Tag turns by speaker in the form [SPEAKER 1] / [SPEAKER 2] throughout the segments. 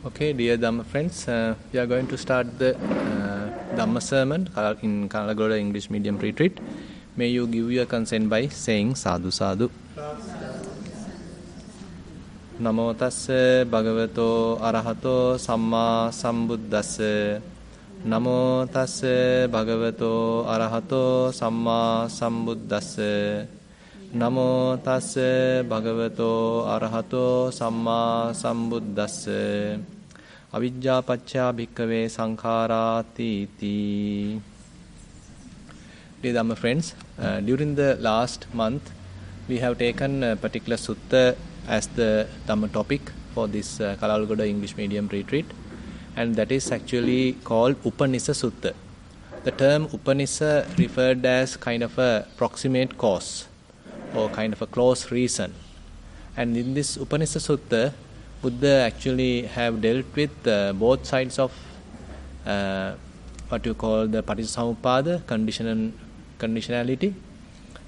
[SPEAKER 1] Okay, dear Dhamma friends, we are going to start the Dhamma sermon in Kalalgoda English Medium Retreat. May you give your consent by saying Sadhu Sadhu. Namo tassa bhagavato arahato samma sambuddhassa. Namo tassa bhagavato arahato samma sambuddhassa. Namo tassa bhagavato arahato samma sambuddhassa. Avijja paccaya bhikkhave sankhārāti iti. Dear Dhamma friends, during the last month we have taken a particular sutta as the Dhamma topic for this Kalalgoda English Medium Retreat, and that is actually called Upanisa Sutta. The term Upanisa referred as kind of a proximate cause or kind of a close reason. And in this Upanisa Sutta, Buddha actually have dealt with both sides of what you call the Paticcasamuppada, conditionality.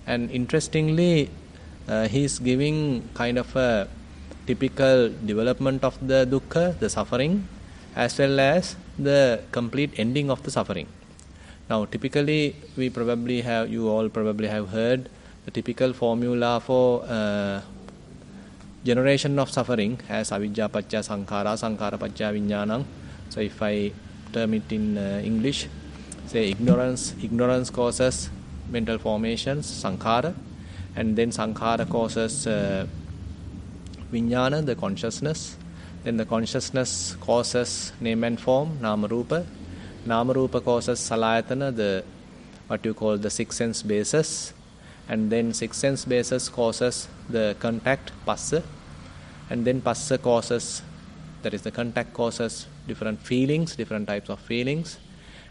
[SPEAKER 1] And interestingly, he is giving kind of a typical development of the dukkha, the suffering, as well as the complete ending of the suffering. Now, typically, you all probably have heard the typical formula for generation of suffering as avijja paccaya sankhara, sankhara paccaya vijnanam. So if I term it in English, say ignorance causes mental formations, sankhara, and then sankhara causes vijnana, the consciousness. Then the consciousness causes name and form, nama rupa. Nama rupa causes salayatana, the what you call the six sense bases. And then six sense basis causes the contact, passa, and then passa causes, that is the contact causes different feelings, different types of feelings,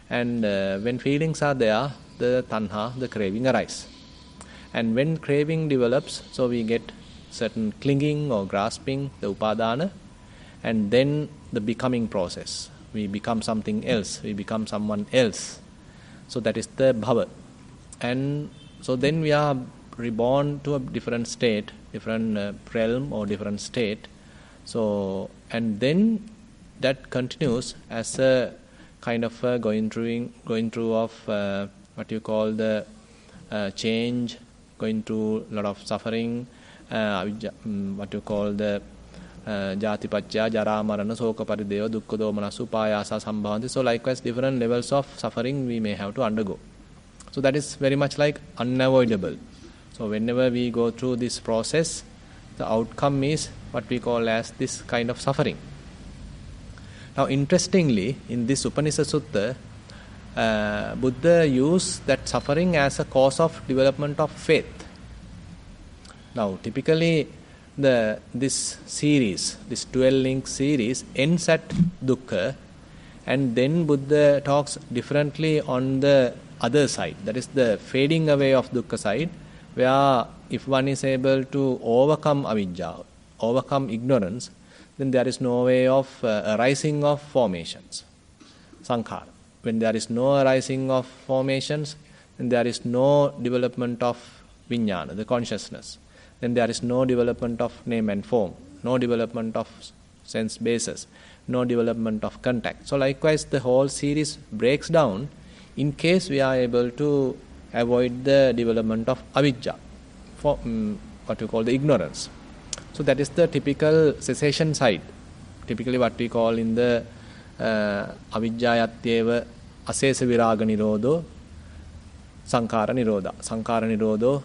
[SPEAKER 1] and when feelings are there, the tanha, the craving arise. And when craving develops, so we get certain clinging or grasping, the upadana, and then the becoming process. We become something else, we become someone else. So that is the bhava. And so then we are reborn to a different state, different realm or different state. So, and then that continues as a kind of going through of what you call the change, going through a lot of suffering, what you call the jati paccaya, jara marana, soka parideva, dukkha domanassa, upayasa sambhavanti. So likewise different levels of suffering we may have to undergo. So that is very much like unavoidable. So whenever we go through this process, the outcome is what we call as this kind of suffering. Now interestingly, in this Upanisa Sutta, Buddha used that suffering as a cause of development of faith. Now typically this 12-link series ends at dukkha, and then Buddha talks differently on the other side, that is the fading away of dukkha side, where if one is able to overcome avijja, overcome ignorance, then there is no way of arising of formations, sankhara. When there is no arising of formations, then there is no development of vijnana, the consciousness. Then there is no development of name and form, no development of sense bases, no development of contact. So likewise the whole series breaks down in case we are able to avoid the development of avijja, for what we call the ignorance. So that is the typical cessation side. Typically what we call in the avijjayatyeva asesa viraga nirodho, sankhara nirodho,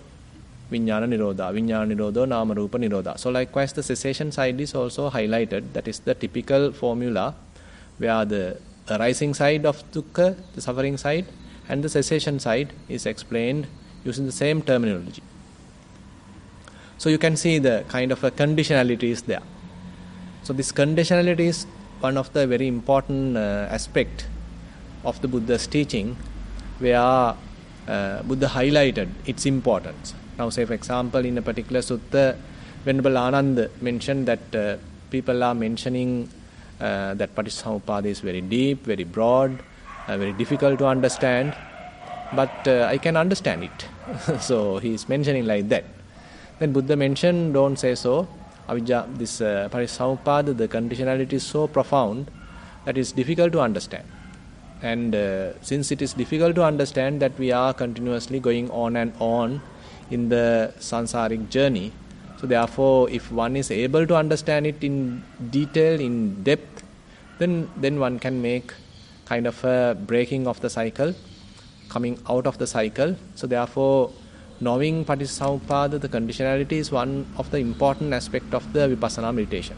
[SPEAKER 1] vijnana nirodho, nama rupa nirodha. So likewise the cessation side is also highlighted. That is the typical formula where the arising side of dukkha, the suffering side, and the cessation side is explained using the same terminology. So you can see the kind of a conditionality is there. So this conditionality is one of the very important aspect of the Buddha's teaching, where Buddha highlighted its importance. Now say for example in a particular sutta, Venerable Ananda mentioned that people are mentioning that Paticcasamuppada is very deep, very broad, very difficult to understand, but I can understand it. So he is mentioning like that. Then Buddha mentioned, don't say so. Avijja, this Parissamuppada, the conditionality is so profound that it's difficult to understand. And since it is difficult to understand that we are continuously going on and on in the sansaric journey, so therefore if one is able to understand it in detail, in depth, then one can make kind of a breaking of the cycle, coming out of the cycle. So therefore, knowing Patissamuppada, the conditionality, is one of the important aspects of the Vipassana meditation.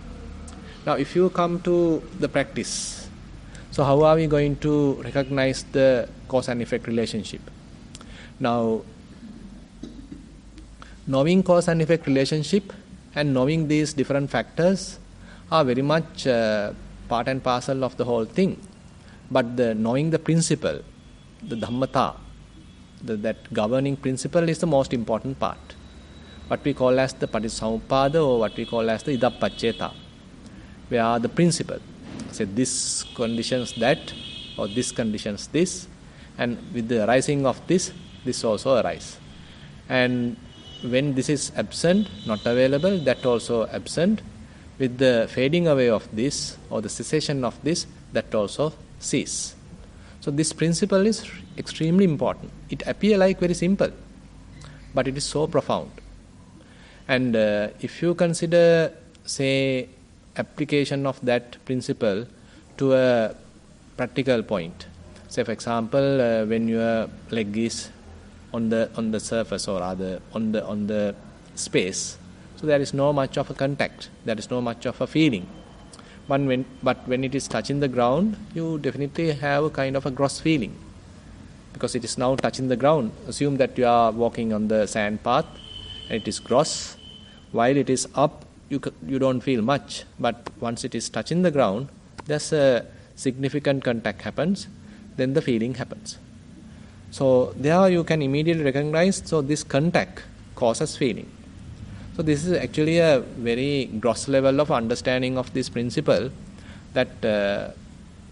[SPEAKER 1] Now if you come to the practice, so how are we going to recognize the cause and effect relationship? Now, knowing cause and effect relationship and knowing these different factors are very much part and parcel of the whole thing. But knowing the principle, the dhammata, that governing principle is the most important part. What we call as the Patissamuppada, or what we call as the idappaccheta, where the principle, say this conditions that, or this conditions this, and with the arising of this also arise. And when this is absent, not available, that also absent. With the fading away of this, or the cessation of this, that also cease. So this principle is extremely important. It appears like very simple, but it is so profound. And if you consider, say, application of that principle to a practical point, say for example, when your leg is on the surface, or rather on the space, so there is no much of a contact, there is no much of a feeling. But when it is touching the ground, you definitely have a kind of a gross feeling, because it is now touching the ground. Assume that you are walking on the sand path and it is gross. While it is up, you don't feel much, but once it is touching the ground, there's a significant contact happens, then the feeling happens. So there you can immediately recognize, so this contact causes feeling. So this is actually a very gross level of understanding of this principle, that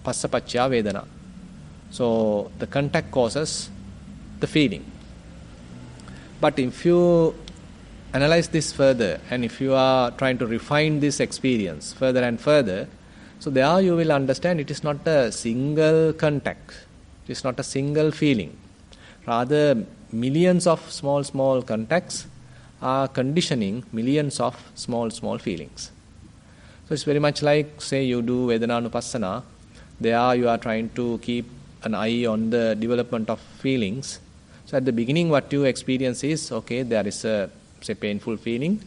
[SPEAKER 1] passapacchaya vedana. So the contact causes the feeling. But if you analyze this further, and if you are trying to refine this experience further and further, so there you will understand it is not a single contact, it is not a single feeling. Rather, millions of small contacts are conditioning millions of small feelings. So it's very much like, say, you do Vedananupassana. There you are trying to keep an eye on the development of feelings. So at the beginning what you experience is, okay, there is a, say, painful feeling,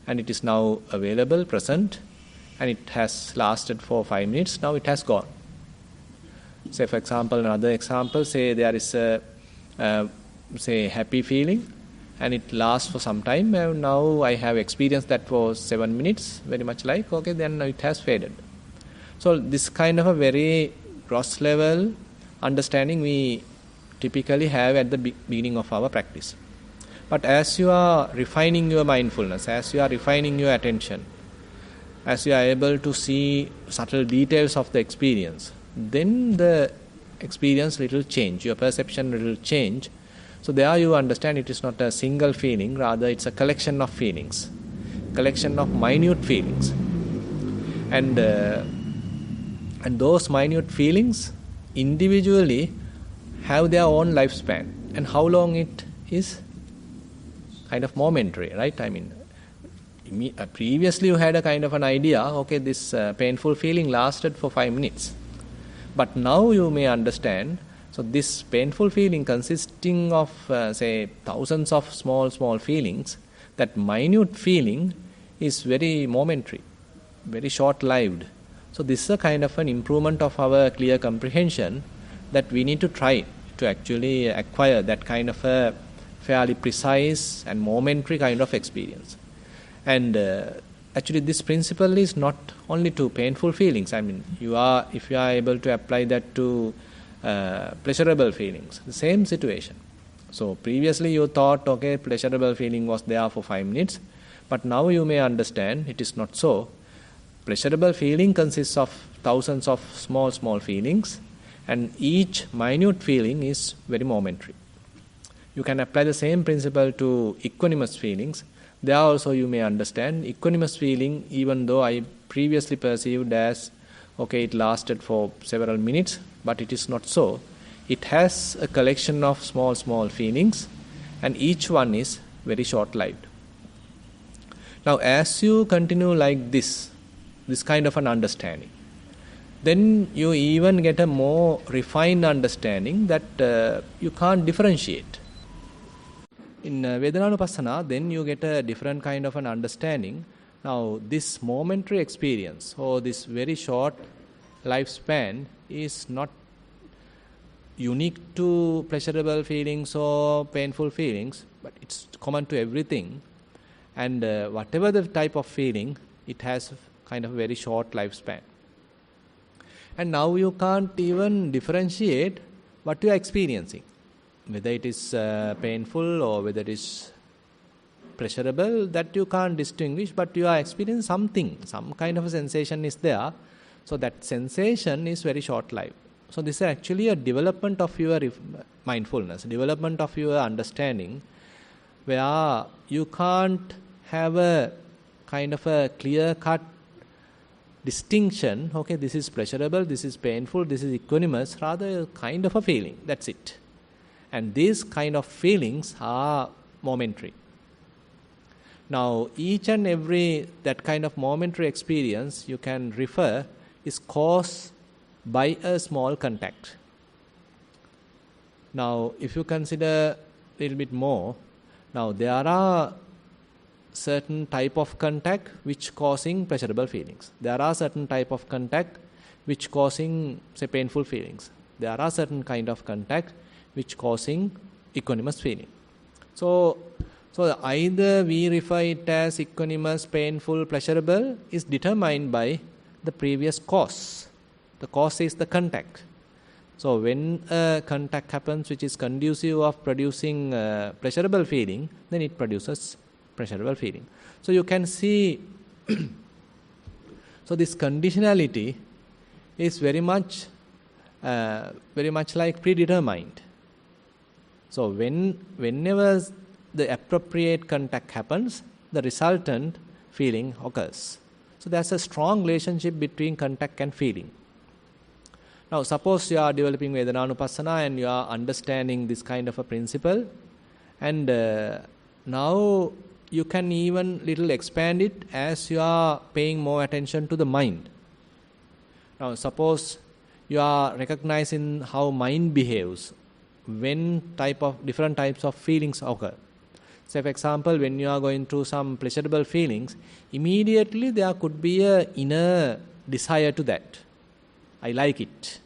[SPEAKER 1] and it is now available, present, and it has lasted for 5 minutes, now it has gone. Say for example, another example, say there is a say happy feeling, and it lasts for some time, and now I have experienced that for 7 minutes, very much like, okay, then it has faded. So this kind of a very gross level understanding we typically have at the beginning of our practice. But as you are refining your mindfulness, as you are refining your attention, as you are able to see subtle details of the experience, then the experience little change, your perception little change. So there you understand it is not a single feeling, rather it's a collection of feelings, collection of minute feelings. And those minute feelings individually have their own lifespan. And how long it is? Kind of momentary, right? I mean, previously you had a kind of an idea, okay, this painful feeling lasted for 5 minutes. But now you may understand, so this painful feeling consisting of, say, thousands of small feelings, that minute feeling is very momentary, very short-lived. So this is a kind of an improvement of our clear comprehension, that we need to try to actually acquire that kind of a fairly precise and momentary kind of experience. And actually this principle is not only to painful feelings. I mean, if you are able to apply that to pleasurable feelings, the same situation. So previously you thought, okay, pleasurable feeling was there for 5 minutes, but now you may understand it is not so. Pleasurable feeling consists of thousands of small feelings, and each minute feeling is very momentary. You can apply the same principle to equanimous feelings, There also you may understand equanimous feeling, even though I previously perceived as, okay, it lasted for several minutes, but it is not so. It has a collection of small, small feelings, and each one is very short-lived. Now, as you continue like this kind of an understanding, then you even get a more refined understanding that you can't differentiate. In Vedanānupassana, then you get a different kind of an understanding. Now, this momentary experience or this very short lifespan is not unique to pleasurable feelings or painful feelings, but it's common to everything. And whatever the type of feeling, it has kind of a very short lifespan. And now you can't even differentiate what you are experiencing, whether it is painful or whether it is pleasurable, that you can't distinguish, but you are experiencing something, some kind of a sensation is there. So that sensation is very short-lived. So this is actually a development of your mindfulness, development of your understanding, where you can't have a kind of a clear-cut distinction, okay, this is pleasurable, this is painful, this is equanimous, rather a kind of a feeling, that's it. And these kind of feelings are momentary. Now, each and every that kind of momentary experience you can refer is caused by a small contact. Now, if you consider a little bit more, now there are certain type of contact which causing pleasurable feelings. There are certain type of contact which causing, say, painful feelings. There are certain kind of contact which causing equanimous feeling. So either we refer it as equanimous, painful, pleasurable is determined by the previous cause. The cause is the contact. So when a contact happens which is conducive of producing pleasurable feeling, then it produces pleasurable feeling. So you can see, so this conditionality is very much like predetermined. So whenever the appropriate contact happens, the resultant feeling occurs. So there's a strong relationship between contact and feeling. Now suppose you are developing Vedanānupassana and you are understanding this kind of a principle, and now you can even little expand it as you are paying more attention to the mind. Now suppose you are recognizing how mind behaves when different types of feelings occur. Say for example, when you are going through some pleasurable feelings, immediately there could be an inner desire to that. I like it.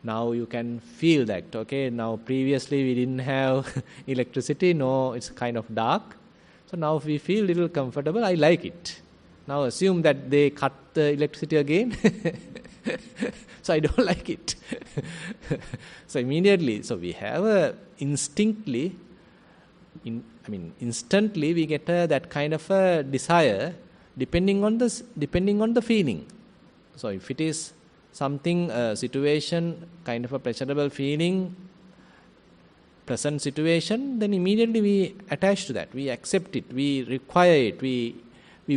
[SPEAKER 1] Now you can feel that, okay, now previously we didn't have electricity, no, it's kind of dark. So now we feel a little comfortable, I like it. Now assume that they cut the electricity again. So I don't like it. So immediately, so we have instantly we get that kind of a desire depending on the feeling. So if it is something, situation, kind of a pleasurable feeling, present situation, then immediately we attach to that, we accept it, we require it, we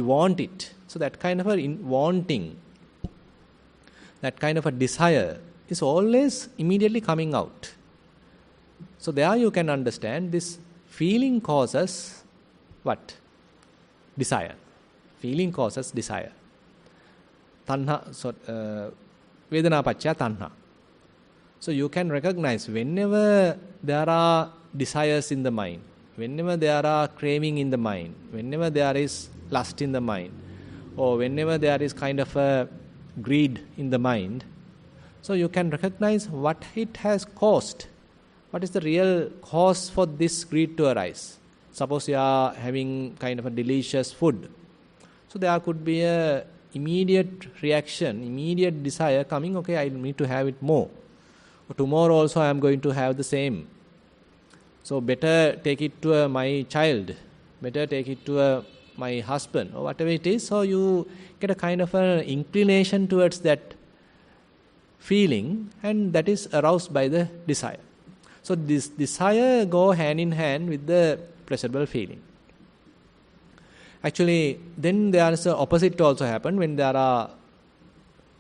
[SPEAKER 1] want it. So that kind of a wanting, that kind of a desire is always immediately coming out. So there you can understand this feeling causes what? Desire. Feeling causes desire. Tanha, so Vedana Paccha Tanha. So you can recognize whenever there are desires in the mind, whenever there are craving in the mind, whenever there is lust in the mind, or whenever there is kind of a greed in the mind, so you can recognize what it has caused. What is the real cause for this greed to arise? Suppose you are having kind of a delicious food. So there could be a immediate reaction, immediate desire coming, okay, I need to have it more. Or tomorrow also I am going to have the same. So better take it to my child, better take it to my husband, or whatever it is. So you get a kind of an inclination towards that feeling, and that is aroused by the desire. So this desire go hand in hand with the pleasurable feeling. Actually, then there is the opposite also happen when there are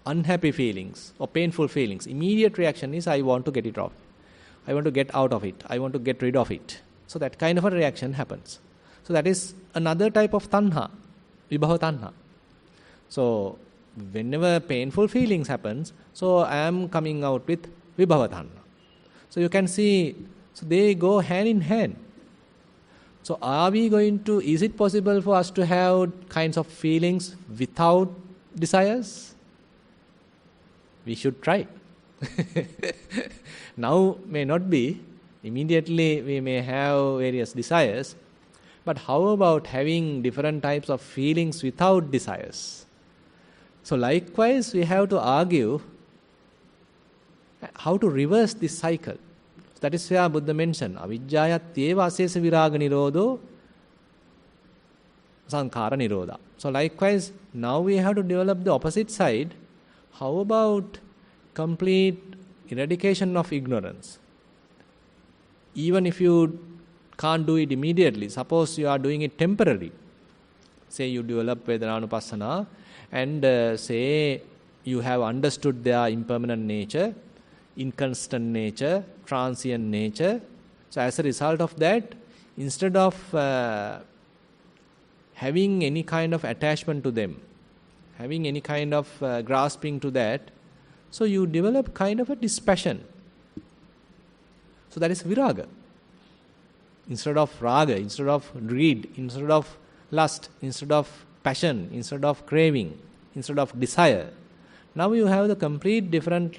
[SPEAKER 1] unhappy feelings or painful feelings. Immediate reaction is, I want to get it off. I want to get out of it. I want to get rid of it. So that kind of a reaction happens. So that is another type of tanha, vibhava tanha. So whenever painful feelings happens, so I am coming out with vibhava tanha. So you can see, so they go hand in hand. So is it possible for us to have kinds of feelings without desires? We should try. Now may not be. Immediately we may have various desires. But how about having different types of feelings without desires? So likewise, we have to argue how to reverse this cycle. That is where Buddha mentioned, avijjayat eva asesa viraga nirodho sankhara nirodha. So likewise, now we have to develop the opposite side. How about complete eradication of ignorance? Even if you can't do it immediately, suppose you are doing it temporarily. Say you develop Vedananupassana and say you have understood their impermanent nature, inconstant nature, transient nature. So as a result of that, instead of having any kind of attachment to them, having any kind of grasping to that, so you develop kind of a dispassion. So that is viraga. Instead of raga, instead of greed, instead of lust, instead of passion, instead of craving, instead of desire, now you have the complete different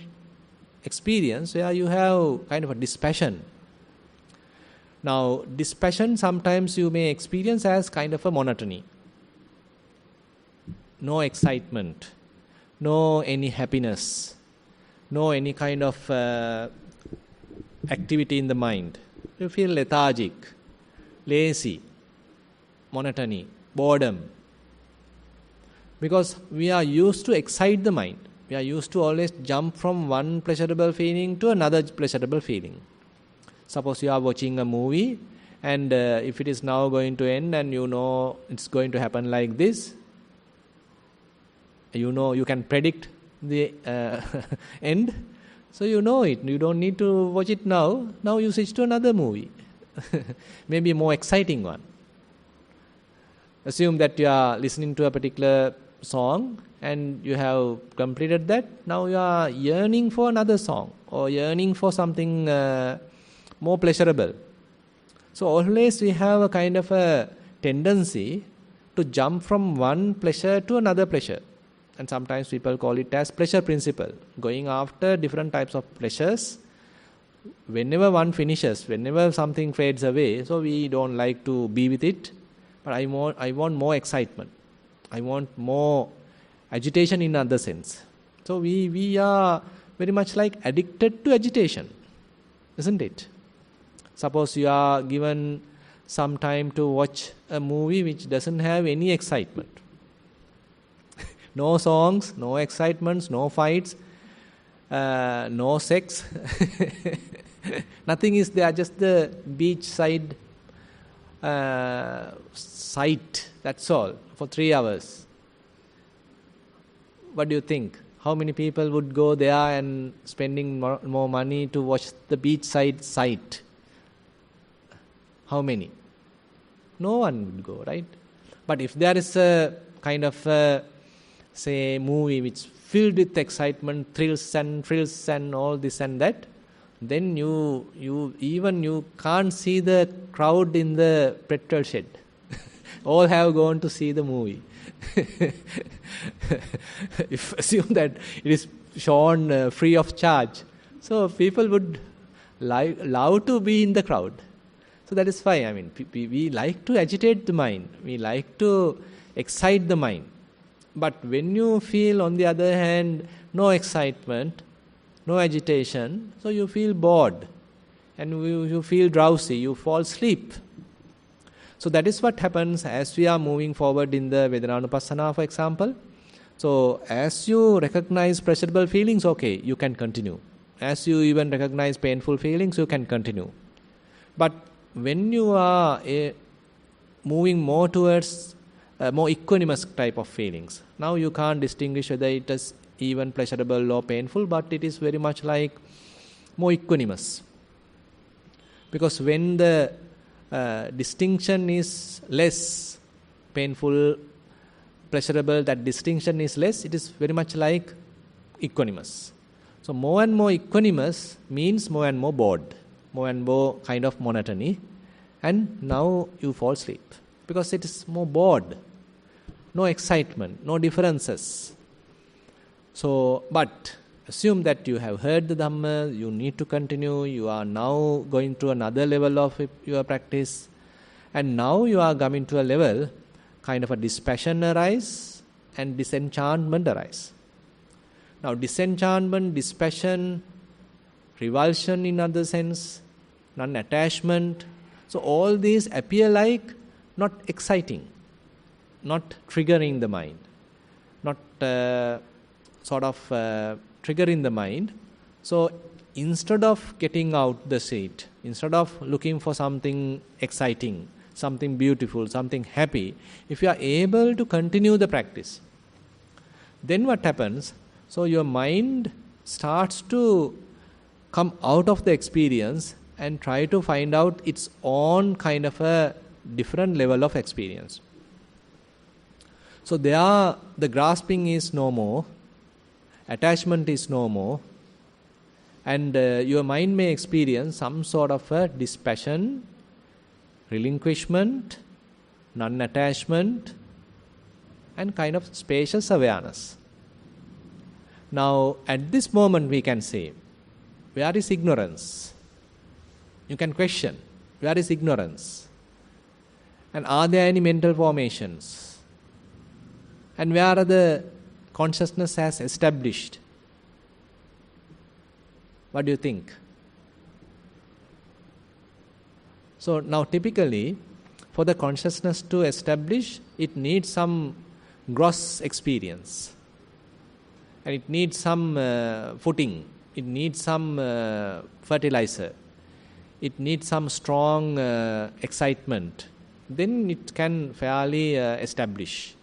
[SPEAKER 1] experience where you have kind of a dispassion. Now, dispassion sometimes you may experience as kind of a monotony. No excitement, no any happiness, no any kind of activity in the mind. You feel lethargic, lazy, monotony, boredom. Because we are used to excite the mind. We are used to always jump from one pleasurable feeling to another pleasurable feeling. Suppose you are watching a movie and if it is now going to end and you know it's going to happen like this, you know you can predict the end, so you know it. You don't need to watch it now. Now you switch to another movie, maybe a more exciting one. Assume that you are listening to a particular song and you have completed that. Now you are yearning for another song or yearning for something more pleasurable. So always we have a kind of a tendency to jump from one pleasure to another pleasure. And sometimes people call it as pleasure principle, going after different types of pleasures. Whenever one finishes, whenever something fades away, so we don't like to be with it, but I want more excitement. I want more agitation in other sense. So we are very much like addicted to agitation, isn't it? Suppose you are given some time to watch a movie which doesn't have any excitement. No songs, no excitements, no fights, no sex. Nothing is there, just the beach side sight, that's all, for 3 hours. What do you think? How many people would go there and spending more money to watch the beachside sight? How many? No one would go, right? But if there is a kind of say movie which filled with excitement, thrills and all this and that, then you can't see the crowd in the petrol shed. All have gone to see the movie. If assume that it is shown free of charge, so people would love to be in the crowd. So that is fine. I mean, we like to agitate the mind. We like to excite the mind. But when you feel, on the other hand, no excitement, no agitation, so you feel bored and you feel drowsy, you fall asleep. So that is what happens as we are moving forward in the Vedananupassana, for example. So as you recognize pleasurable feelings, okay, you can continue. As you even recognize painful feelings, you can continue. But when you are moving more towards more equanimous type of feelings. Now you can't distinguish whether it is even pleasurable or painful, but it is very much like more equanimous. Because when the distinction is less painful, pleasurable, that distinction is less, it is very much like equanimous. So more and more equanimous means more and more bored, more and more kind of monotony, and now you fall asleep because it is more bored, no excitement, no differences. So, but assume that you have heard the Dhamma, you need to continue, you are now going to another level of your practice, and now you are coming to a level, kind of a dispassion arise and disenchantment arise. Now disenchantment, dispassion, revulsion in other sense, non-attachment, so all these appear like not exciting, not triggering the mind, not triggering the mind. So instead of getting out the seat, instead of looking for something exciting, something beautiful, something happy, if you are able to continue the practice, then what happens? So your mind starts to come out of the experience and try to find out its own kind of a different level of experience. So there, the grasping is no more, attachment is no more, and your mind may experience some sort of a dispassion, relinquishment, non-attachment, and kind of spacious awareness. Now, at this moment we can say, where is ignorance? You can question, where is ignorance? And are there any mental formations? And where are the consciousness has established? What do you think? So now typically, for the consciousness to establish, it needs some gross experience. And it needs some footing. It needs some fertilizer. It needs some strong excitement. Then it can fairly establish.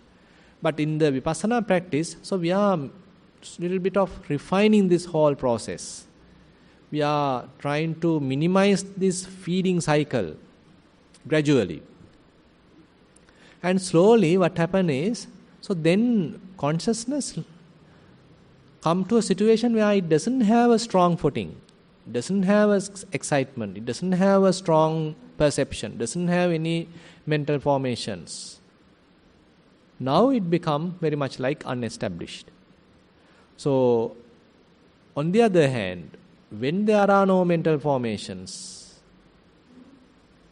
[SPEAKER 1] But in the Vipassana practice, so we are a little bit of refining this whole process. We are trying to minimize this feeding cycle gradually. And slowly what happens is, so then consciousness come to a situation where it doesn't have a strong footing, doesn't have a excitement, it doesn't have a strong perception, doesn't have any mental formations. Now it becomes very much like unestablished. So, on the other hand, when there are no mental formations,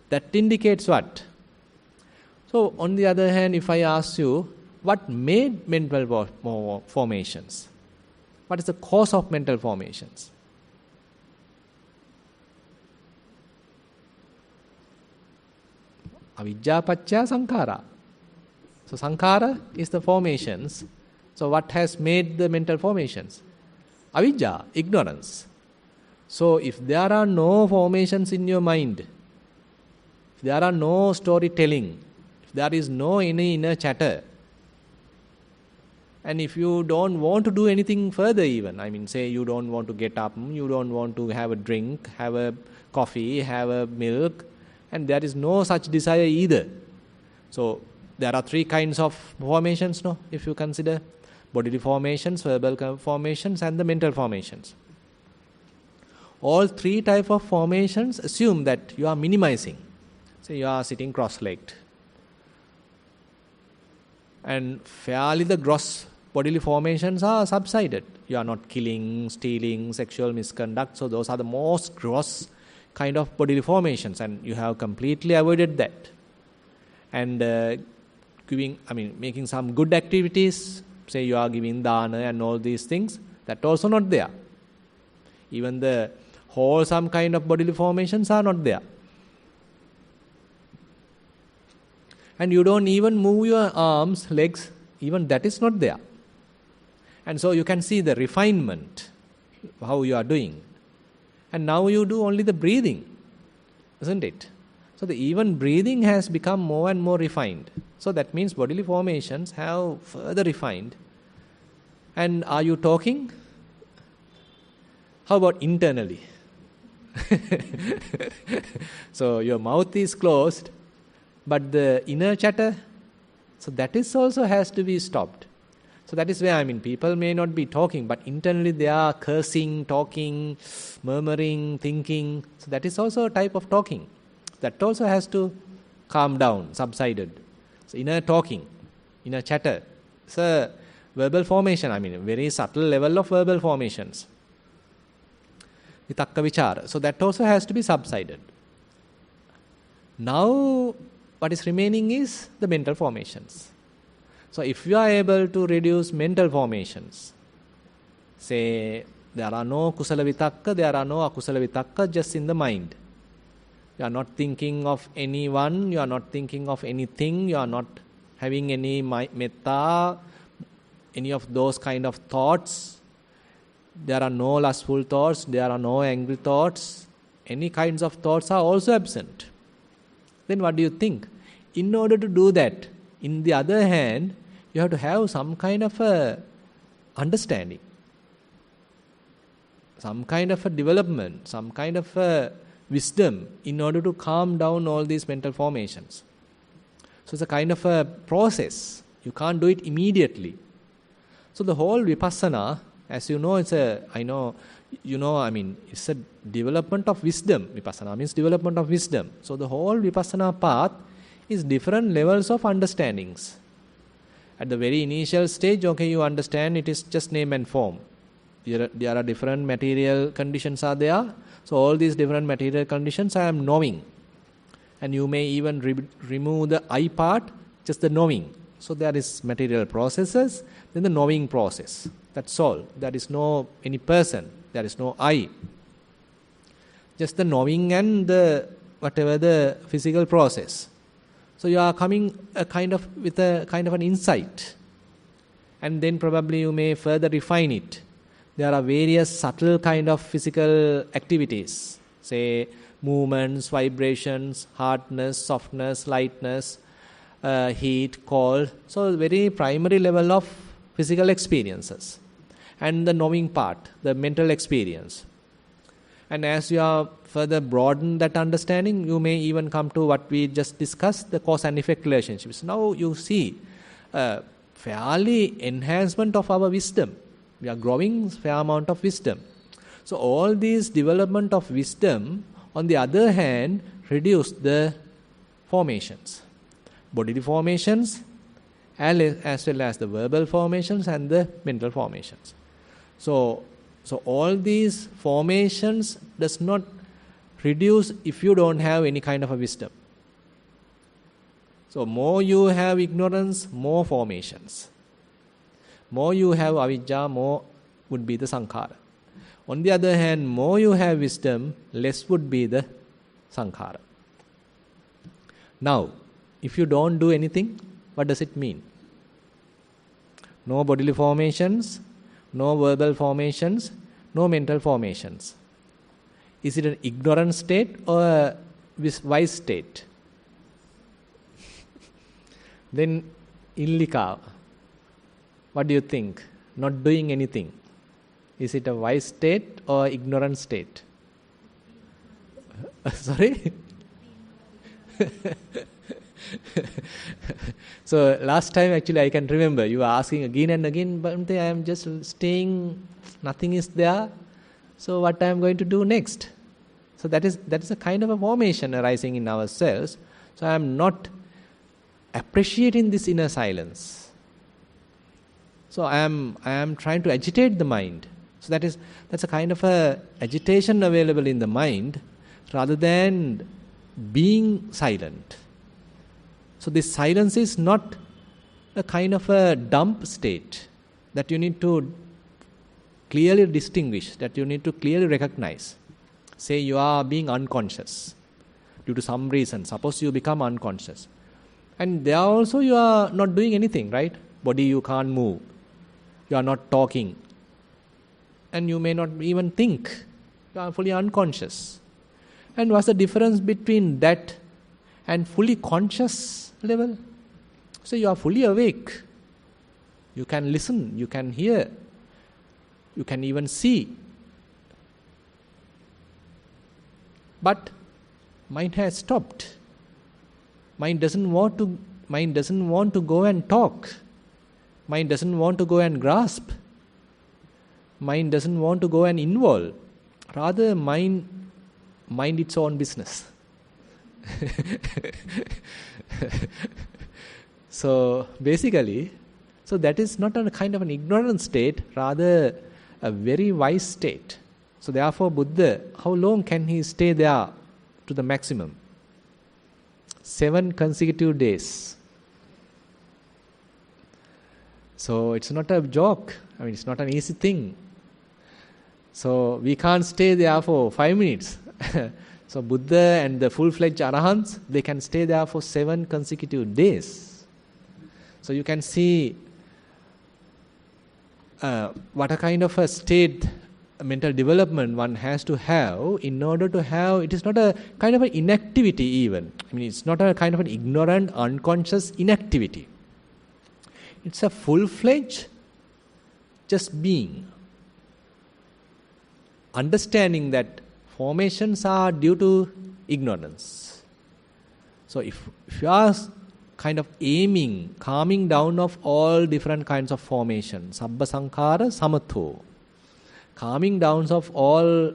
[SPEAKER 1] that indicates what? So, on the other hand, if I ask you, what made mental formations? What is the cause of mental formations? Avidya paccaya sankhara. So sankhara is the formations. So what has made the mental formations? Avidya, ignorance. So if there are no formations in your mind, if there are no storytelling, if there is no any inner chatter, and if you don't want to do anything further even, I mean say you don't want to get up, you don't want to have a drink, have a coffee, have a milk, and there is no such desire either. So there are three kinds of formations, no? If you consider bodily formations, verbal formations, and the mental formations. All three types of formations assume that you are minimizing. Say you are sitting cross-legged, and fairly the gross bodily formations are subsided. You are not killing, stealing, sexual misconduct. So those are the most gross kind of bodily formations, and you have completely avoided that. And making some good activities, say you are giving dana and all these things, that also not there. Even the wholesome kind of bodily formations are not there. And you don't even move your arms, legs, even that is not there. And so you can see the refinement, how you are doing. And now you do only the breathing, isn't it? So the even breathing has become more and more refined. So that means bodily formations have further refined. And are you talking? How about internally? So your mouth is closed, but the inner chatter, so that is also has to be stopped. So that is where, people may not be talking, but internally they are cursing, talking, murmuring, thinking. So that is also a type of talking. That also has to calm down, subsided. So inner talking, inner chatter. It's a verbal formation, a very subtle level of verbal formations. Vitakka vichara. So that also has to be subsided. Now, what is remaining is the mental formations. So if you are able to reduce mental formations, say there are no kusala vitakka, there are no akusala vitakka just in the mind. You are not thinking of anyone, you are not thinking of anything, you are not having any metta, any of those kind of thoughts. There are no lustful thoughts, there are no angry thoughts. Any kinds of thoughts are also absent. Then what do you think? In order to do that, in the other hand, you have to have some kind of a understanding, some kind of a development, some kind of a wisdom in order to calm down all these mental formations. So it's a kind of a process. You can't do it immediately. So the whole Vipassana, as you know, it's a development of wisdom. Vipassana means development of wisdom. So the whole Vipassana path is different levels of understandings. At the very initial stage, you understand it is just name and form. There are different material conditions are there. So all these different material conditions I am knowing. And you may even remove the I part, just the knowing. So there is material processes, then the knowing process. That's all. There is no any person. There is no I. Just the knowing and the whatever the physical process. So you are coming with a kind of an insight. And then probably you may further refine it. There are various subtle kind of physical activities. Say movements, vibrations, hardness, softness, lightness, heat, cold. So very primary level of physical experiences. And the knowing part, the mental experience. And as you are further broaden that understanding, you may even come to what we just discussed, the cause and effect relationships. Now you see fairly enhancement of our wisdom. We are growing fair amount of wisdom. So all these development of wisdom, on the other hand, reduce the formations. Bodily formations, as well as the verbal formations and the mental formations. So all these formations does not reduce if you don't have any kind of a wisdom. So more you have ignorance, more formations. More you have avijja, more would be the sankhara. On the other hand, more you have wisdom, less would be the sankhara. Now, if you don't do anything, what does it mean? No bodily formations, no verbal formations, no mental formations. Is it an ignorant state or a wise state? Then, illika, what do you think? Not doing anything. Is it a wise state or ignorant state? Sorry? So last time actually I can remember you were asking again and again, but I am just staying, nothing is there. So what I am going to do next? So that is a kind of a formation arising in ourselves. So I am not appreciating this inner silence. So I am trying to agitate the mind. So that's a kind of a agitation available in the mind rather than being silent. So this silence is not a kind of a dump state that you need to clearly distinguish, that you need to clearly recognize. Say you are being unconscious due to some reason. Suppose you become unconscious. And there also you are not doing anything, right? Body you can't move. You are not talking. And you may not even think. You are fully unconscious. And what's the difference between that and fully conscious level. So you are fully awake. You can listen, you can hear, you can even see. But mind has stopped. Mind doesn't want to go and talk. Mind doesn't want to go and grasp. Mind doesn't want to go and involve. Rather, mind its own business. So basically, that is not a kind of an ignorant state, rather a very wise state. So therefore Buddha, how long can he stay there to the maximum? 7 consecutive days. So it's not a joke. It's not an easy thing. So we can't stay there for 5 minutes. So Buddha and the full-fledged Arahants, they can stay there for 7 consecutive days. So you can see what a kind of a state, mental development one has to have in order to have, it is not a kind of an inactivity even. It's not a kind of an ignorant, unconscious inactivity. It's a full-fledged just being. Understanding that formations are due to ignorance. So if you are kind of aiming, calming down of all different kinds of formations, sabba sankhara samatho, calming down of all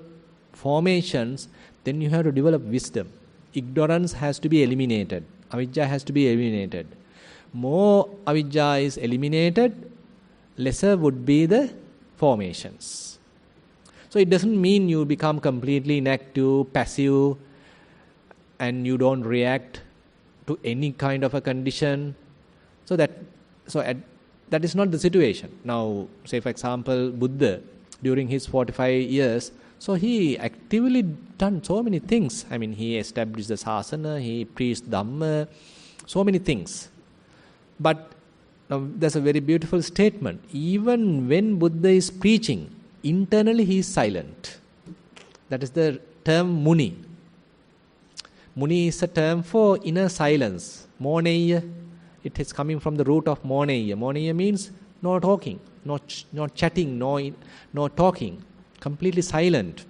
[SPEAKER 1] formations, then you have to develop wisdom. Ignorance has to be eliminated. Avijja has to be eliminated. More avijja is eliminated, lesser would be the formations. So it doesn't mean you become completely inactive, passive, and you don't react to any kind of a condition. That is not the situation. Now, say for example, Buddha, during his 45 years, so he actively done so many things. He established the sasana, he preached Dhamma, so many things. But now there's a very beautiful statement. Even when Buddha is preaching, internally he is silent. That is the term muni. Muni is a term for inner silence. Moneya, it is coming from the root of moneya. Moneya means no talking, not chatting, no talking, completely silent.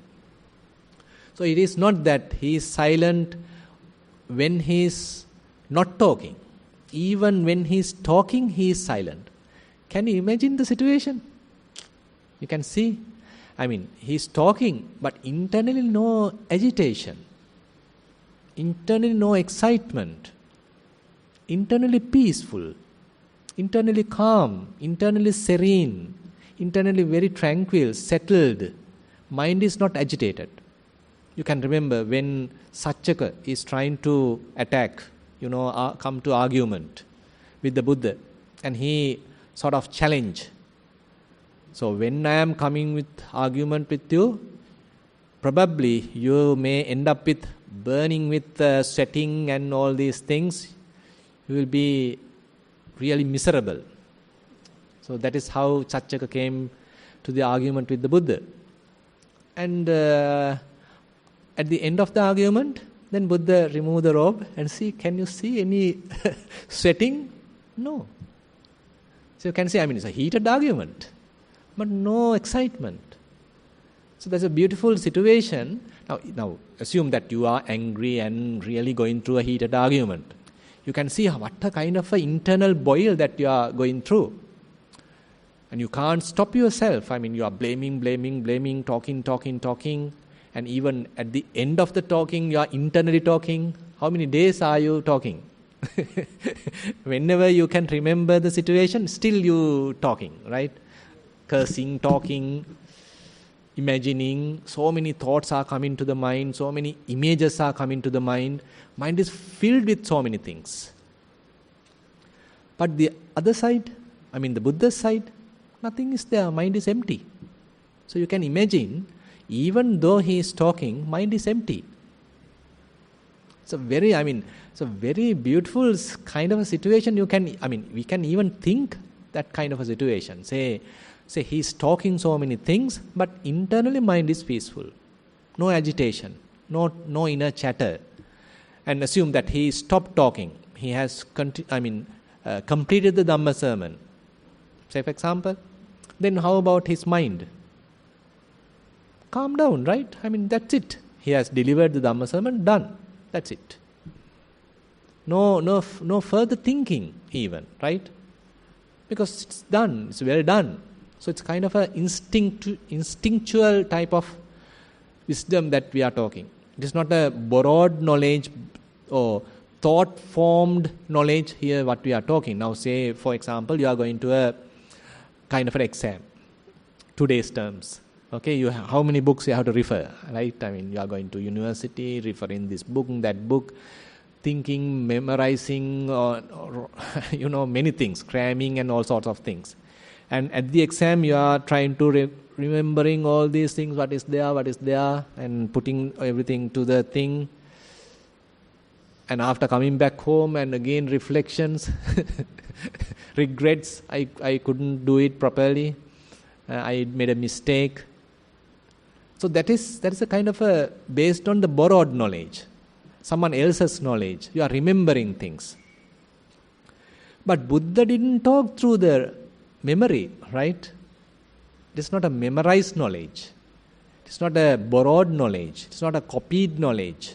[SPEAKER 1] So it is not that he is silent when he is not talking. Even when he is talking, he is silent. Can you imagine the situation? You can see, he is talking, but internally no agitation, internally no excitement, internally peaceful, internally calm, internally serene, internally very tranquil, settled. Mind is not agitated. You can remember when Satchaka is trying to attack, come to argument with the Buddha, and he sort of challenge. So when I am coming with argument with you, probably you may end up with burning with sweating and all these things. You will be really miserable. So that is how Satchaka came to the argument with the Buddha. And at the end of the argument, then Buddha removed the robe and see, can you see any sweating? No. So you can see, it's a heated argument, but no excitement. So that's a beautiful situation. Now assume that you are angry and really going through a heated argument. You can see what a kind of an internal boil that you are going through. And you can't stop yourself. You are blaming, talking. And even at the end of the talking, you are internally talking. How many days are you talking? Whenever you can remember the situation, still you talking, right? Cursing, talking, imagining. So many thoughts are coming to the mind. So many images are coming to the mind. Mind is filled with so many things. But the other side, the Buddha's side, nothing is there. Mind is empty. So you can imagine, even though he is talking, mind is empty. It's a very beautiful kind of a situation. We can even think that kind of a situation. Say he's talking so many things, but internally mind is peaceful. No agitation, no inner chatter. and assume that he stopped talking. He has completed the Dhamma sermon. Say, for example, then how about his mind? Calm down, right? That's it. He has delivered the Dhamma sermon, done. That's it. No further thinking even, right? Because it's done, it's well done. So it's kind of an instinctual type of wisdom that we are talking. It is not a borrowed knowledge or thought-formed knowledge here what we are talking. Now say, for example, you are going to a kind of an exam, today's terms. Okay, how many books you have to refer, right? You are going to university, referring this book, that book, thinking, memorizing, or many things, cramming and all sorts of things. And at the exam, you are trying to remembering all these things, what is there, and putting everything to the thing. And after coming back home, and again reflections, regrets, I couldn't do it properly, I made a mistake. So that is a kind of a based on the borrowed knowledge, someone else's knowledge. You are remembering things. But Buddha didn't talk through the memory, right? It is not a memorized knowledge. It is not a borrowed knowledge. It is not a copied knowledge.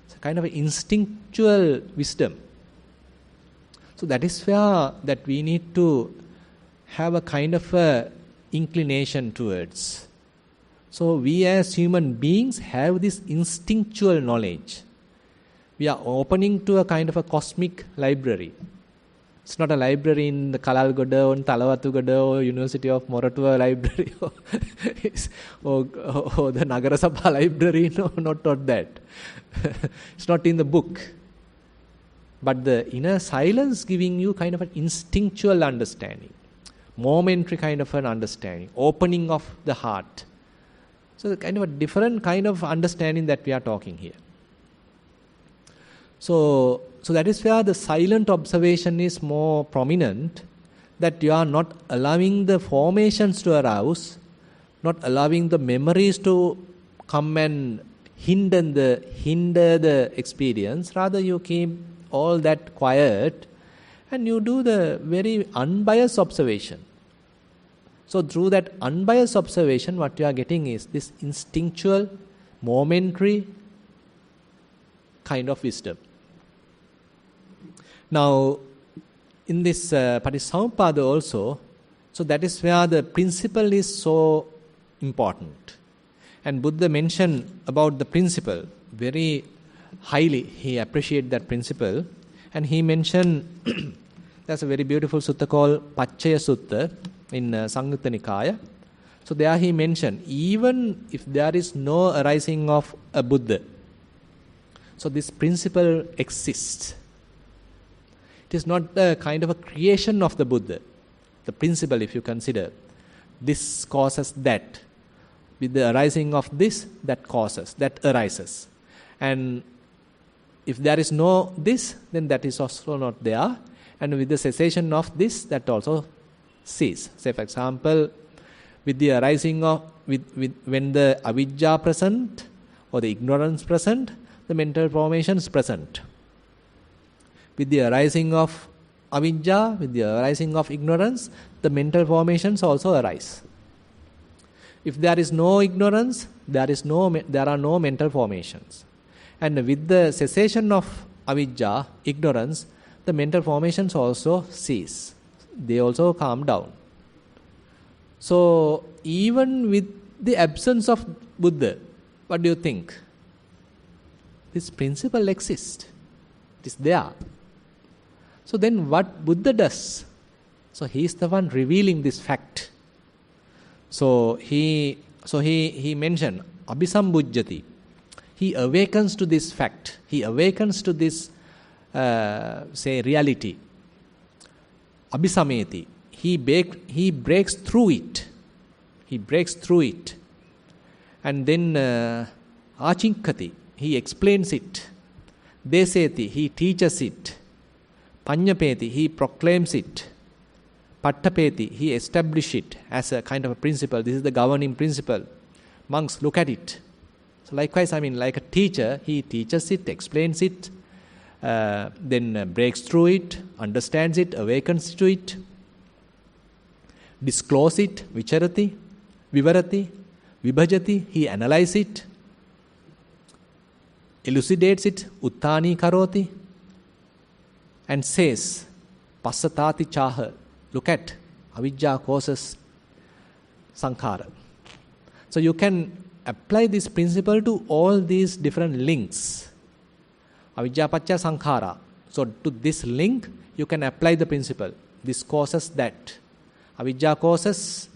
[SPEAKER 1] It's a kind of instinctual wisdom. So that is where that we need to have a kind of a inclination towards. So we as human beings have this instinctual knowledge. We are opening to a kind of a cosmic library. It's not a library in the Kalalgoda or Talawatugoda or University of Moratuwa library or the Nagarasabha library. No, not that. It's not in the book. But the inner silence giving you kind of an instinctual understanding, momentary kind of an understanding, opening of the heart. So the kind of a different kind of understanding that we are talking here. So that is where the silent observation is more prominent, that you are not allowing the formations to arouse, not allowing the memories to come and hinder the experience. Rather you keep all that quiet and you do the very unbiased observation. So through that unbiased observation, what you are getting is this instinctual, momentary kind of wisdom. Now, in this Patissamuppada also, so that is where the principle is so important. And Buddha mentioned about the principle very highly. He appreciated that principle. And he mentioned, there's a very beautiful sutta called Paccaya Sutta in Samyutta Nikaya. So there he mentioned, even if there is no arising of a Buddha, so this principle exists. It is not a kind of a creation of the Buddha. The principle, if you consider, this causes that. With the arising of this, that causes, that arises. And if there is no this, then that is also not there. And with the cessation of this, that also cease. Say, for example, with the arising of, when the avidya present or the ignorance present, the mental formation is present. With the arising of avidya, with the arising of ignorance, the mental formations also arise. If there is no ignorance, there are no mental formations. And with the cessation of avidya, ignorance, the mental formations also cease. They also calm down. So even with the absence of Buddha, what do you think? This principle exists. It is there. So then what Buddha does? So he is the one revealing this fact. So he mentioned abhisambujjati. He awakens to this fact. He awakens to this reality. Abhisameti. He breaks through it. He breaks through it. And then achinkati. He explains it. Deseti. He teaches it. Panyapeti. He proclaims it. Pattapeti. He establishes it as a kind of a principle. This is the governing principle. Monks, look at it. So likewise, like a teacher, he teaches it, explains it, then breaks through it, understands it, awakens to it, disclose it, vicharati, vivarati, vibhajati, he analyzes it, elucidates it, uttani karoti, and says, passatati chaha, look at, avijja causes sankhara. So you can apply this principle to all these different links. Avijja paccaya sankhara. So to this link, you can apply the principle. This causes that. Avijja causes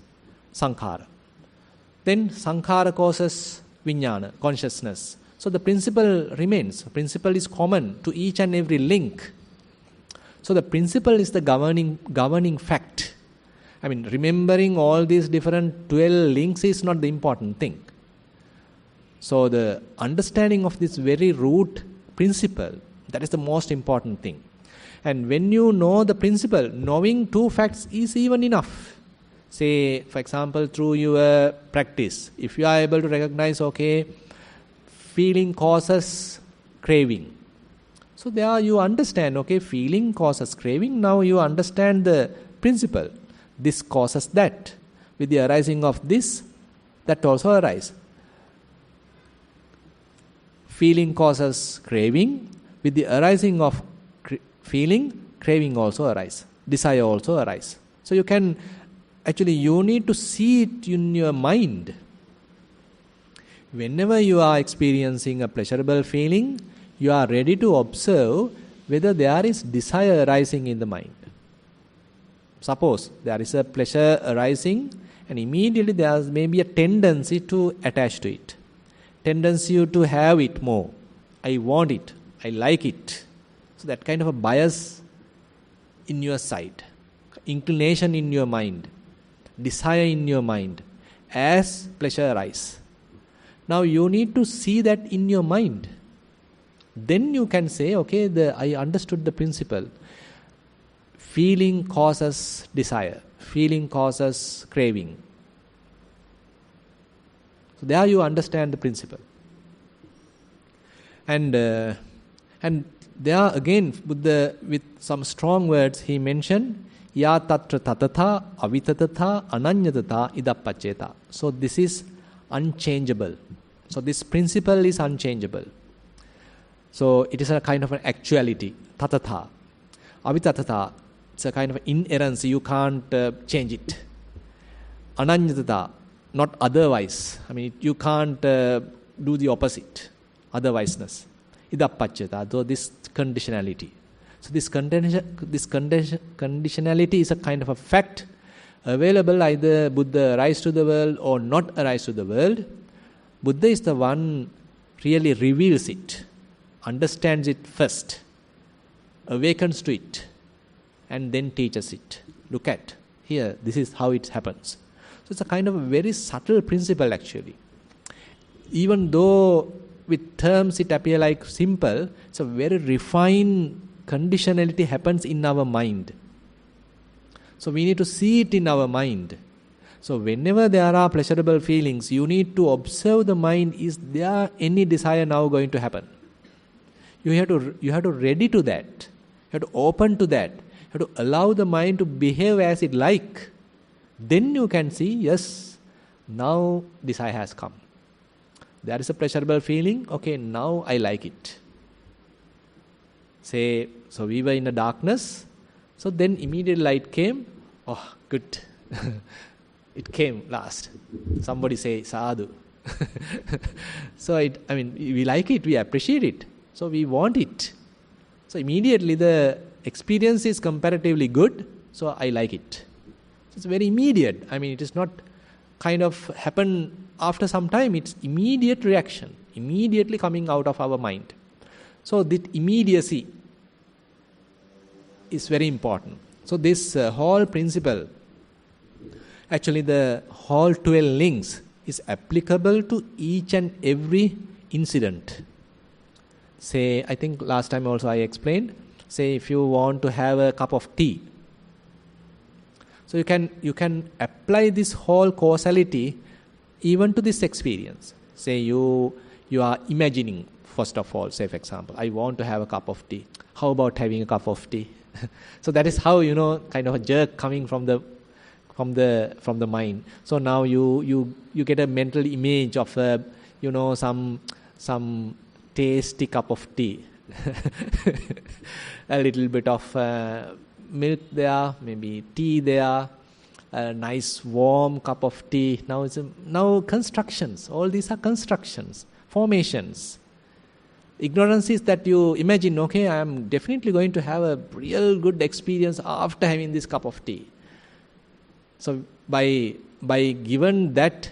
[SPEAKER 1] sankhara. Then sankhara causes vijnana, consciousness. So the principle remains. The principle is common to each and every link. So the principle is the governing fact. I mean, remembering all these different 12 links is not the important thing. So the understanding of this very root principle, that is the most important thing. And when you know the principle, knowing 2 facts is even enough. Say, for example, through your practice, if you are able to recognize, okay, feeling causes craving. So there you understand, okay, feeling causes craving. Now you understand the principle. This causes that. With the arising of this, that also arises. Feeling causes craving. With the arising of feeling, craving also arises. Desire also arises. So you can, actually you need to see it in your mind. Whenever you are experiencing a pleasurable feeling, you are ready to observe whether there is desire arising in the mind. Suppose there is a pleasure arising and immediately there may be a tendency to attach to it. Tendency to have it more. I want it. I like it. So that kind of a bias in your side. Inclination in your mind. Desire in your mind. As pleasure arises. Now you need to see that in your mind. Then you can say, okay, I understood the principle. Feeling causes desire. Feeling causes craving. So there you understand the principle. And there again, with some strong words, he mentioned, ya tatra tatata, avitatata, ananyatata, idappacheta. So this is unchangeable. So this principle is unchangeable. So it is a kind of an actuality, tatata. Avitatata, it's a kind of inerrancy, you can't change it. Ananyatata, not otherwise. I mean, you can't do the opposite, otherwiseness. Idappacheta, though this conditionality. So this conditionality is a kind of a fact available, either Buddha arise to the world or not arise to the world. Buddha is the one really reveals it, understands it first, awakens to it, and then teaches it. Look at, here, this is how it happens. So it's a kind of a very subtle principle actually. Even though with terms it appears like simple, it's a very refined conditionality happens in our mind. So we need to see it in our mind. So whenever there are pleasurable feelings, you need to observe the mind. Is there any desire now going to happen? You have to ready to that. You have to open to that. You have to allow the mind to behave as it like. Then you can see, yes, now desire has come. There is a pleasurable feeling. Okay, now I like it. Say, so we were in the darkness. So then immediate light came. Oh, good. It came last. Somebody say, sadhu. So we like it, we appreciate it. So we want it. So immediately the experience is comparatively good. So I like it. So it's very immediate. It is not kind of happen after some time. It's immediate reaction. Immediately coming out of our mind. So that immediacy is very important. So this whole principle, actually the whole 12 links is applicable to each and every incident. Say, I think last time also I explained, say if you want to have a cup of tea, so you can apply this whole causality even to this experience. Say you are imagining, first of all, say for example, I want to have a cup of tea. How about having a cup of tea? So that is how, kind of a jerk coming from the mind. So now you get a mental image of some tasty cup of tea. A little bit of milk there, maybe tea there, a nice warm cup of tea. Now constructions. All these are constructions, formations. Ignorance is that you imagine, okay, I am definitely going to have a real good experience after having this cup of tea. So by given that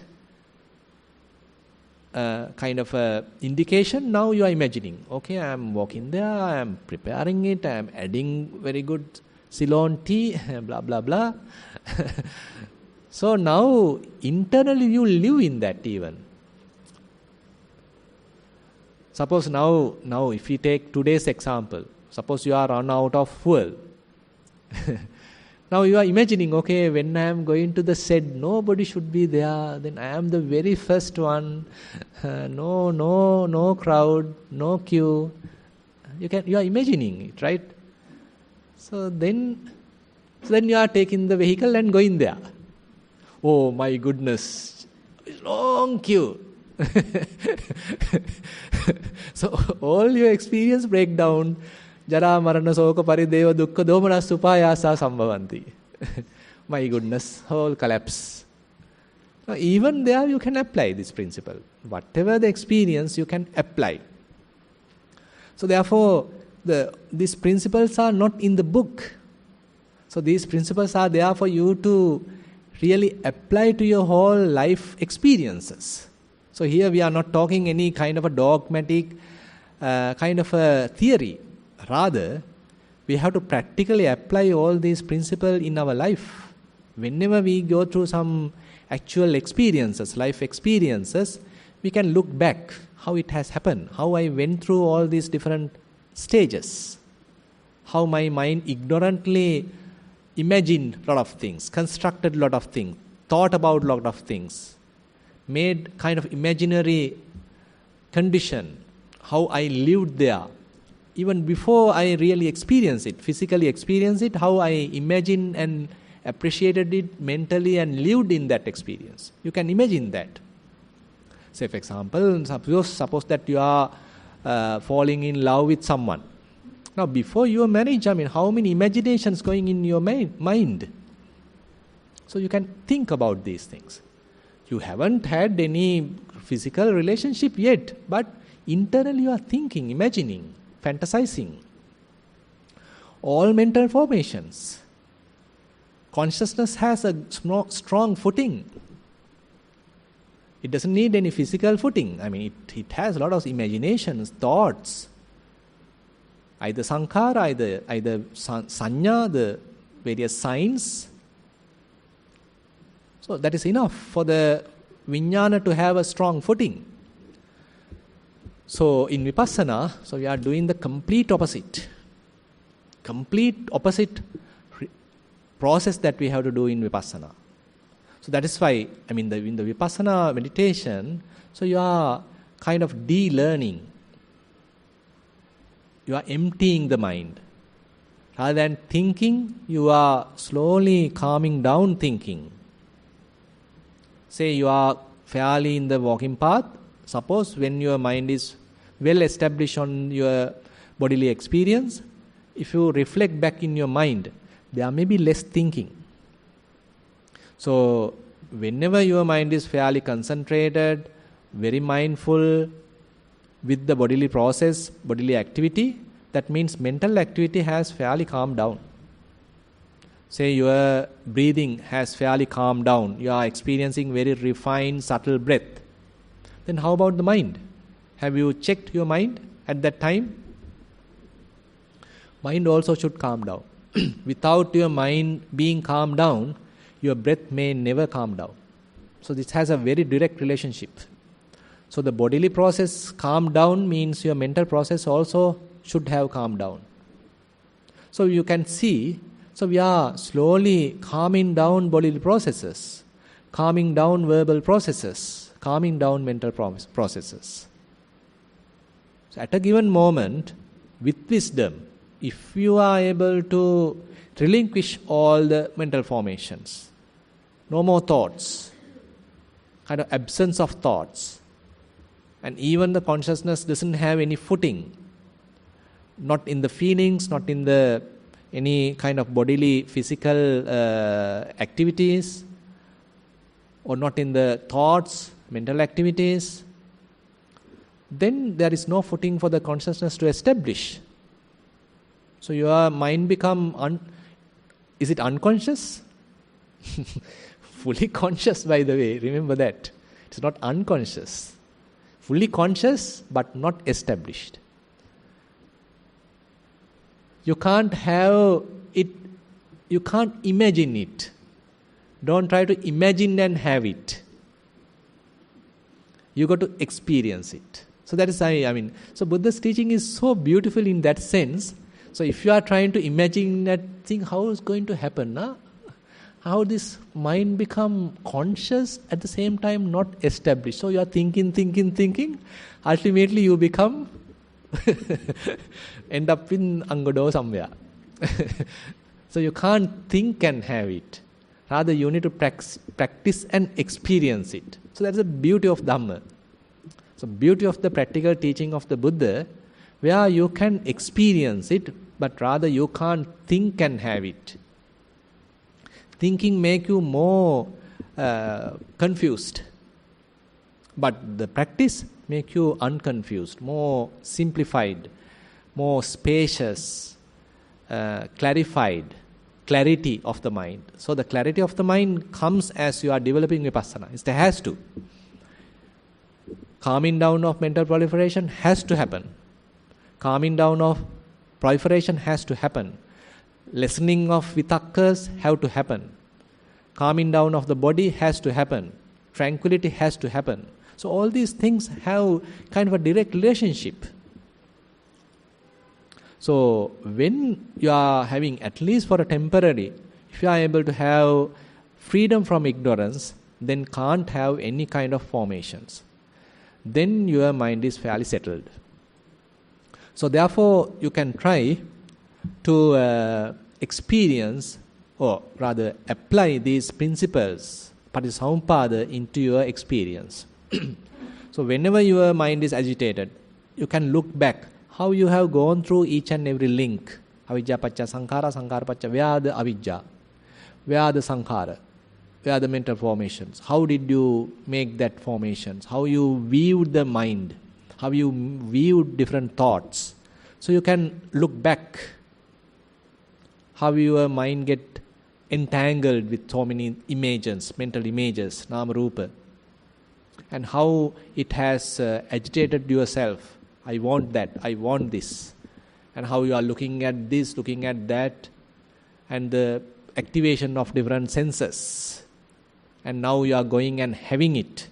[SPEAKER 1] kind of a indication, now you are imagining, okay, I am walking there, I am preparing it, I am adding very good Ceylon tea, blah, blah, blah. So now internally you live in that even. Suppose now if we take today's example, suppose you are run out of fuel. Now you are imagining, okay, when I am going to the shed, nobody should be there. Then I am the very first one. No crowd, no queue. You are imagining it, right? So then you are taking the vehicle and going there. Oh my goodness, long queue. So all your experience break down. Jara marana soka parideva dukkha domanas upayasa sambhavanti. My goodness, whole collapse. Now, even there you can apply this principle. Whatever the experience you can apply. So therefore, these principles are not in the book. So these principles are there for you to really apply to your whole life experiences. So here we are not talking any kind of a dogmatic kind of a theory. Rather, we have to practically apply all these principles in our life. Whenever we go through some actual experiences, life experiences, we can look back how it has happened, how I went through all these different stages, how my mind ignorantly imagined a lot of things, constructed a lot of things, thought about a lot of things, made kind of imaginary condition, how I lived there. Even before I really experienced it, physically experienced it, how I imagined and appreciated it mentally and lived in that experience. You can imagine that. Say, for example, suppose that you are falling in love with someone. Now, before your marriage, how many imaginations going in your mind? So you can think about these things. You haven't had any physical relationship yet, but internally you are thinking, imagining, fantasizing. All mental formations. Consciousness has a strong footing. It doesn't need any physical footing. It has a lot of imaginations, thoughts. Either sankhara, either sanya, the various signs. So that is enough for the vijnana to have a strong footing. So in Vipassana, so we are doing the complete opposite. Complete opposite process that we have to do in Vipassana. So that is why, in the Vipassana meditation, so you are kind of de-learning. You are emptying the mind. Rather than thinking, you are slowly calming down thinking. Say you are fairly in the walking path. Suppose when your mind is well established on your bodily experience, if you reflect back in your mind, there may be less thinking. So whenever your mind is fairly concentrated, very mindful with the bodily process, bodily activity, that means mental activity has fairly calmed down. Say your breathing has fairly calmed down, you are experiencing very refined, subtle breath. Then how about the mind? Have you checked your mind at that time? Mind also should calm down. Without your mind being calmed down, your breath may never calm down. So this has a very direct relationship. So the bodily process calm down means your mental process also should have calmed down. So you can see, so we are slowly calming down bodily processes, calming down verbal processes, calming down mental processes. So at a given moment, with wisdom, if you are able to relinquish all the mental formations, no more thoughts, kind of absence of thoughts, and even the consciousness doesn't have any footing, not in the feelings, not in the any kind of bodily physical activities, or not in the thoughts, mental activities, then there is no footing for the consciousness to establish. So your mind become is it unconscious? Fully conscious, by the way, remember that. It's not unconscious. Fully conscious but not established. You can't have it, you can't imagine it. Don't try to imagine and have it. You got to experience it. So that is, so Buddha's teaching is so beautiful in that sense. So if you are trying to imagine that thing, how is going to happen? Huh? How this mind become conscious at the same time not established. So you are thinking. Ultimately you become end up in Angodo somewhere. So you can't think and have it. Rather you need to practice and experience it. So that's the beauty of Dhamma. So beauty of the practical teaching of the Buddha, where you can experience it, but rather you can't think and have it. Thinking make you more confused, but the practice make you unconfused, more simplified, more spacious, clarified, clarity of the mind. So the clarity of the mind comes as you are developing Vipassana. It has to. Calming down of mental proliferation has to happen. Calming down of proliferation has to happen. Lessening of vitakkas have to happen. Calming down of the body has to happen. Tranquility has to happen. So all these things have kind of a direct relationship. So when you are having, at least for a temporary, if you are able to have freedom from ignorance, then can't have any kind of formations. Then your mind is fairly settled. So therefore you can try to experience, or rather apply these principles, Patisamuppada, into your experience. So whenever your mind is agitated, you can look back how you have gone through each and every link. Avijja pacca sankhara, sankhara pacca, where are the avijja? Where are the sankhara? Where are the mental formations? How did you make that formations? How you viewed the mind? How you viewed different thoughts? So you can look back how your mind get entangled with so many images, mental images, nama rupa, and how it has agitated yourself. I want that, I want this. And how you are looking at this, looking at that, and the activation of different senses. And now you are going and having it.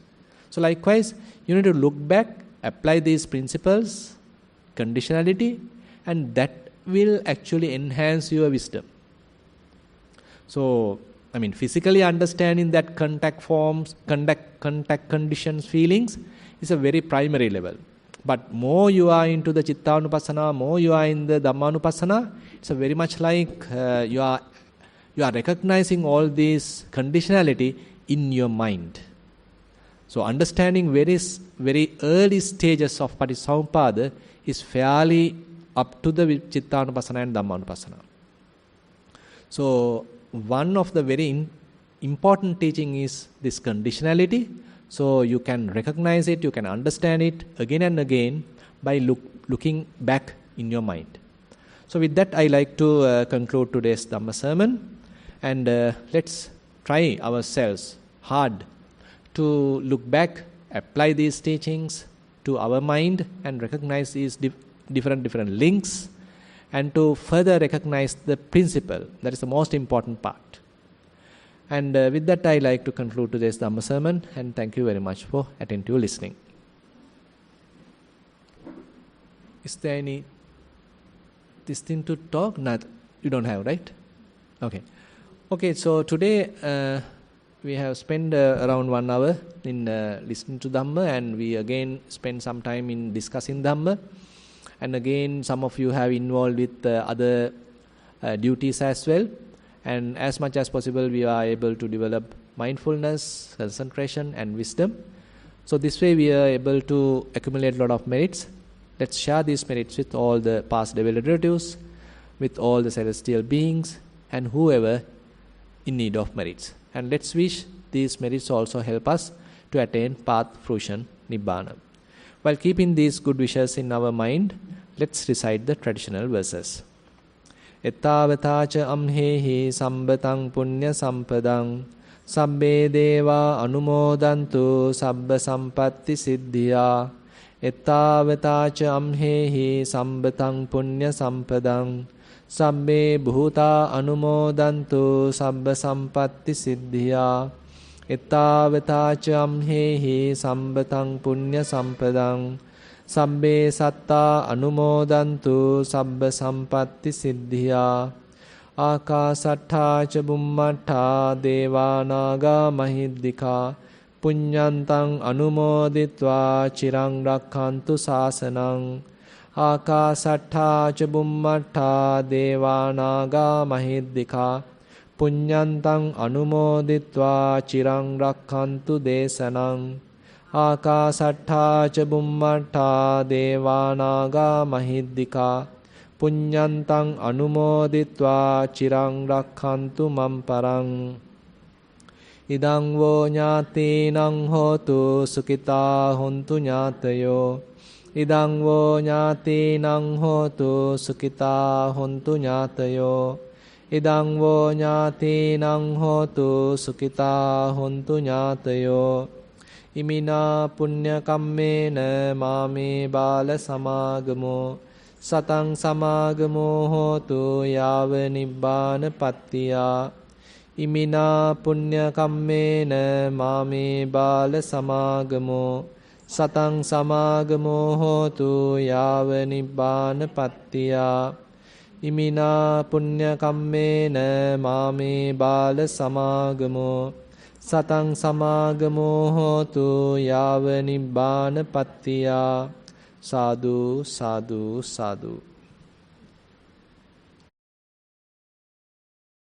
[SPEAKER 1] So likewise, you need to look back, apply these principles, conditionality, and that will actually enhance your wisdom. So, physically understanding that contact forms, contact conditions, feelings is a very primary level. But more you are into the Chittanupassana, more you are in the Dhammanupassana, it's a very much like you are recognizing all these conditionality in your mind. So understanding very early stages of Patisamuppada is fairly up to the Chittanupassana and Dhammanupassana. So one of the very important teaching is this conditionality. So you can recognize it, you can understand it again and again by looking back in your mind. So with that, I like to conclude today's Dhamma sermon, and let's try ourselves hard to look back, apply these teachings to our mind, and recognize these different links, and to further recognize the principle. That is the most important part. And with that, I like to conclude today's Dhamma sermon, and thank you very much for attentive listening. Is there any this thing to talk? Not, you don't have, right? Okay, so today we have spent around 1 hour in listening to Dhamma, and we again spend some time in discussing Dhamma. And again, some of you have involved with other duties as well. And as much as possible, we are able to develop mindfulness, concentration, and wisdom. So this way, we are able to accumulate a lot of merits. Let's share these merits with all the past developed relatives, with all the celestial beings, and whoever in need of merits. And let's wish these merits also help us to attain path fruition, Nibbana. While keeping these good wishes in our mind, let's recite the traditional verses. Ettavatacha amhehi sambatang punya sampadang sabbe deva anumodantu sabba sampatti siddhya. Ettavatacha amhehi sambatang punya sampadang sabbe bhuta anumodantu sabba sampatti siddhya. Ettavatacha amhehi sambatang punya sampadang sabbe satta anumodantu sabba sampatti siddhya. Akasattha ca bummattha devanaga mahiddika punyantang anumoditva chirang rakhantu sasanang. Akasattha ca bummattha devanaga mahiddika punyantang anumoditva chirang rakhantu desanang. Akasattha ca bummattha devanaga mahiddika punyantang anumoditva chirang rakhantu mamparang. Idang vo ñātīnaṁ hotu sukita hontu ñātayo. Idang vo ñātīnaṁ hotu sukita hontu ñātayo. Idang vo ñātīnaṁ hotu sukita hontu ñātayo. Imina punya kammena mame bala samagamo satang samagamo hotu yava nibbana pattiya. Imina punya kammena mame bala samagamo satang samagamo hotu yava nibbana pattiya. Imina punya kammena mame bala samagamo satang samagamo hotu yava nibbana pattiya. Sadhu, sadhu, sadhu.